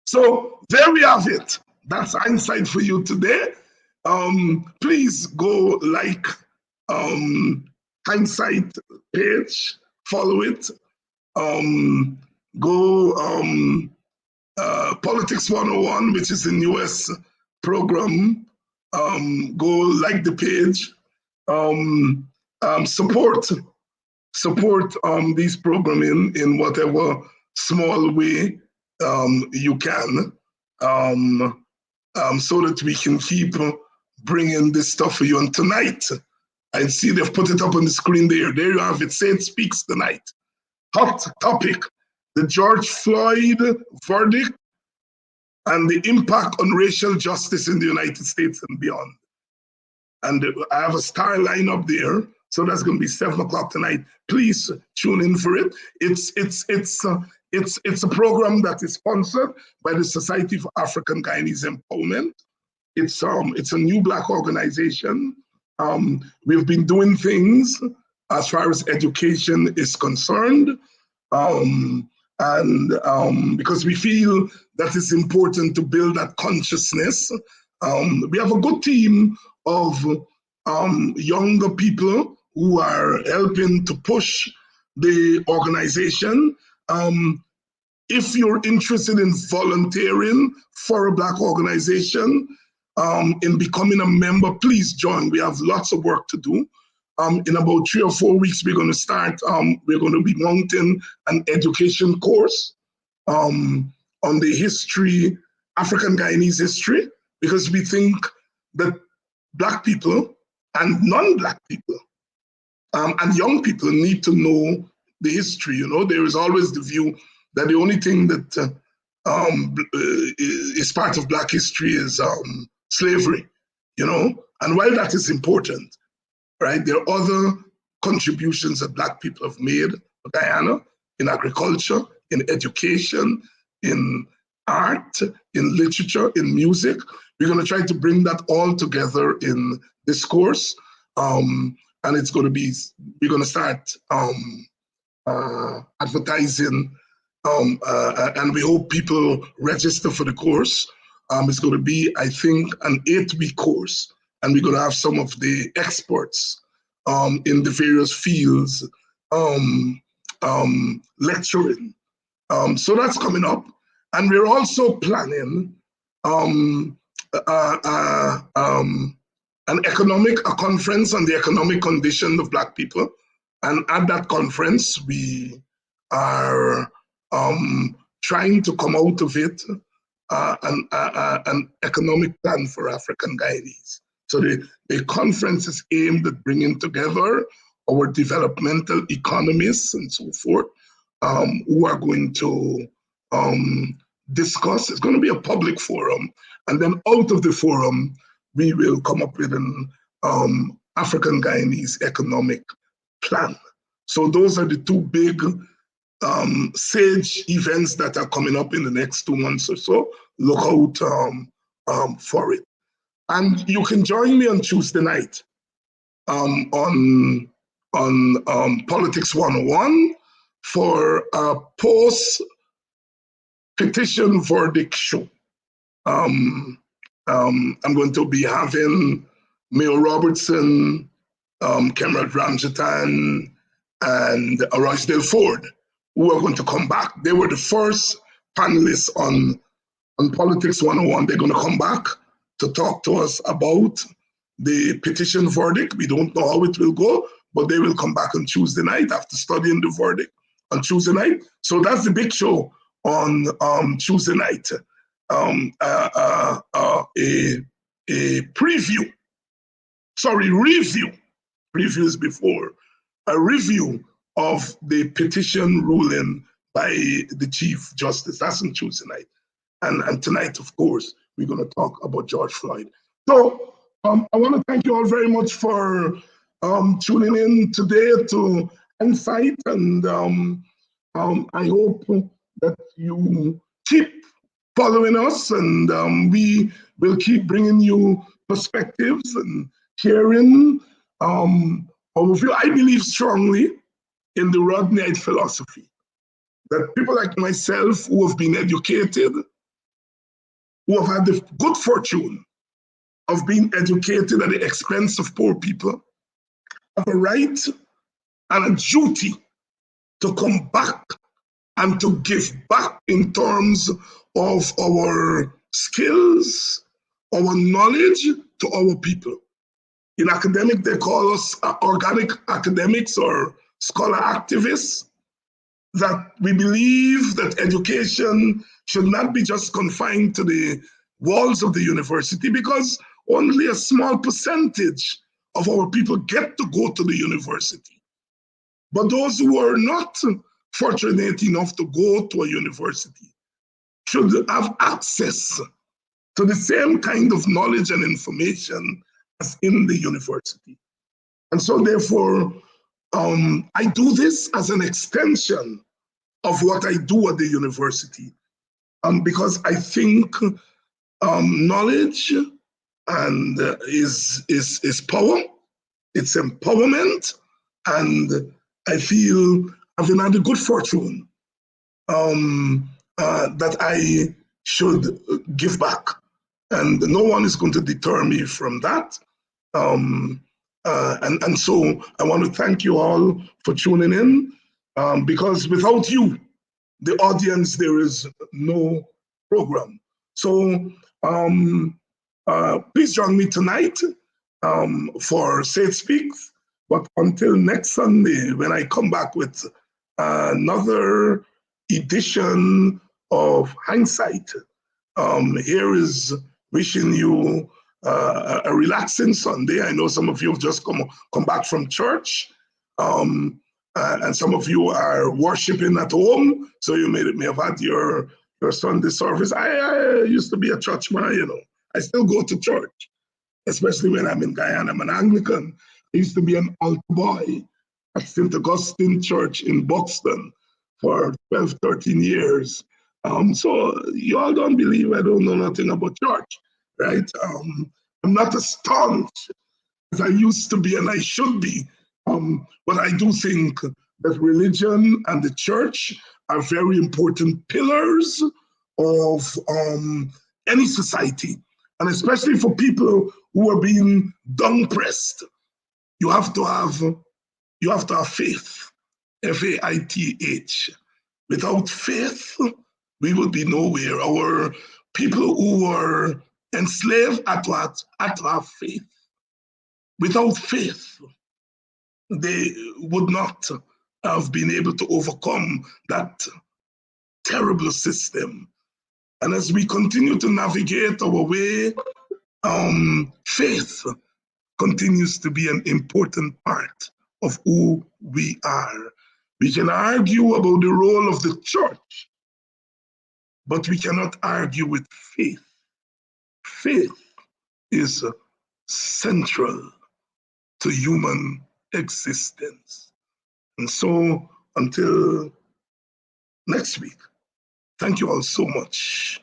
So there we have it. That's hindsight for you today. Please go like hindsight page, follow it. Go Politics 101, which is the newest program. Go like the page. Support these programming in whatever small way you can, so that we can keep bringing this stuff for you. And tonight, I see they've put it up on the screen there. There you have it. Say It Speaks tonight. Hot topic: the George Floyd verdict and the impact on racial justice in the United States and beyond. And I have a star lineup there, so that's going to be 7:00 tonight. Please tune in for it. It's a program that is sponsored by the Society for African Guyanese Empowerment. It's a new Black organization. We've been doing things as far as education is concerned, because we feel that it's important to build that consciousness. We have a good team of younger people who are helping to push the organization. If you're interested in volunteering for a Black organization, in becoming a member, please join. We have lots of work to do. In about 3 or 4 weeks, we're going to start, we're going to be mounting an education course on the history, African Guyanese history, because we think that Black people and non-Black people and young people need to know the history. You know, there is always the view that the only thing that is part of Black history is slavery, you know, and while that is important, right, there are other contributions that Black people have made to Guyana in agriculture, in education, in art, in literature, in music. We're going to try to bring that all together in this course, and it's going to be, we're going to start advertising, and we hope people register for the course. It's going to be, I think, an 8-week course, and we're going to have some of the experts in the various fields lecturing. So that's coming up. And we're also planning a conference on the economic condition of Black people. And at that conference, we are trying to come out of it an economic plan for African Guyanese. So the conference is aimed at bringing together our developmental economists and so forth, who are going to discuss. It's going to be a public forum. And then out of the forum, we will come up with an African Guyanese economic plan. So those are the two big SAGE events that are coming up in the next 2 months or so. Look out for it. And you can join me on Tuesday night on Politics 101 for a post-petition verdict show. I'm going to be having Mayor Robertson, Cameron Ramjatan, and Rochdale Ford, who are going to come back. They were the first panelists on Politics 101. They're going to come back to talk to us about the petition verdict. We don't know how it will go, but they will come back on Tuesday night after studying the verdict on Tuesday night. So that's the big show on Tuesday night. Review is before, a review of the petition ruling by the Chief Justice. That's on Tuesday night. And tonight, of course, we're going to talk about George Floyd. So I want to thank you all very much for tuning in today to Insight, and I hope that you keep following us, and we will keep bringing you perspectives and sharing overview. I believe strongly in the Rodneyite philosophy that people like myself who have been educated, who have had the good fortune of being educated at the expense of poor people, have a right and a duty to come back and to give back in terms of our skills, our knowledge to our people. In academic, they call us organic academics or scholar activists, that we believe that education should not be just confined to the walls of the university, because only a small percentage of our people get to go to the university. But those who are not fortunate enough to go to a university should have access to the same kind of knowledge and information as in the university. And so therefore, I do this as an extension of what I do at the university, because I think knowledge and is power, it's empowerment, and I feel I've had the good fortune that I should give back, and no one is going to deter me from that. And so I want to thank you all for tuning in, because without you, the audience, there is no program. So please join me tonight for Say Speaks. But until next Sunday, when I come back with another edition of Hindsight, here is wishing you a relaxing Sunday. I know some of you have just come back from church, and some of you are worshiping at home, so you may have had your Sunday service. I used to be a church man, you know. I still go to church, especially when I'm in Guyana. I'm an Anglican. I used to be an altar boy at St. Augustine Church in Buxton for 12, 13 years. So you all don't believe I don't know nothing about church, right? I'm not as staunch as I used to be, and I should be. But I do think that religion and the church are very important pillars of any society, and especially for people who are being down-pressed. You have to have faith, Faith. Without faith, we would be nowhere. Our people who were enslaved had to have faith. Without faith, they would not have been able to overcome that terrible system. And as we continue to navigate our way, faith continues to be an important part of who we are. We can argue about the role of the church, but we cannot argue with faith. Faith is central to human existence. And so until next week, thank you all so much.